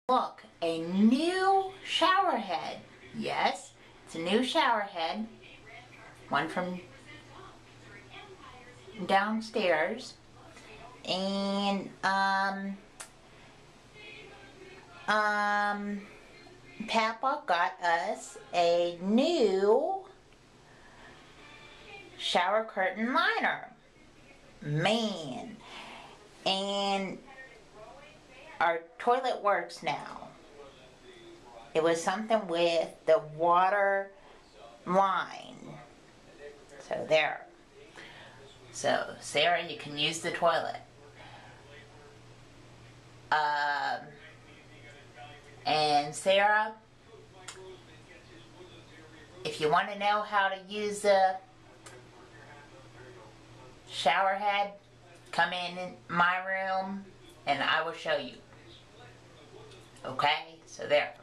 Look, a new shower head. Yes, it's a new shower head. One from downstairs. And, Papa got us a new shower curtain liner. Man. And our toilet works now. It was something with the water line. So there. So, Sarah, you can use the toilet. And Sarah, if you want to know how to use the shower head, come in my room and I will show you. Okay? So there.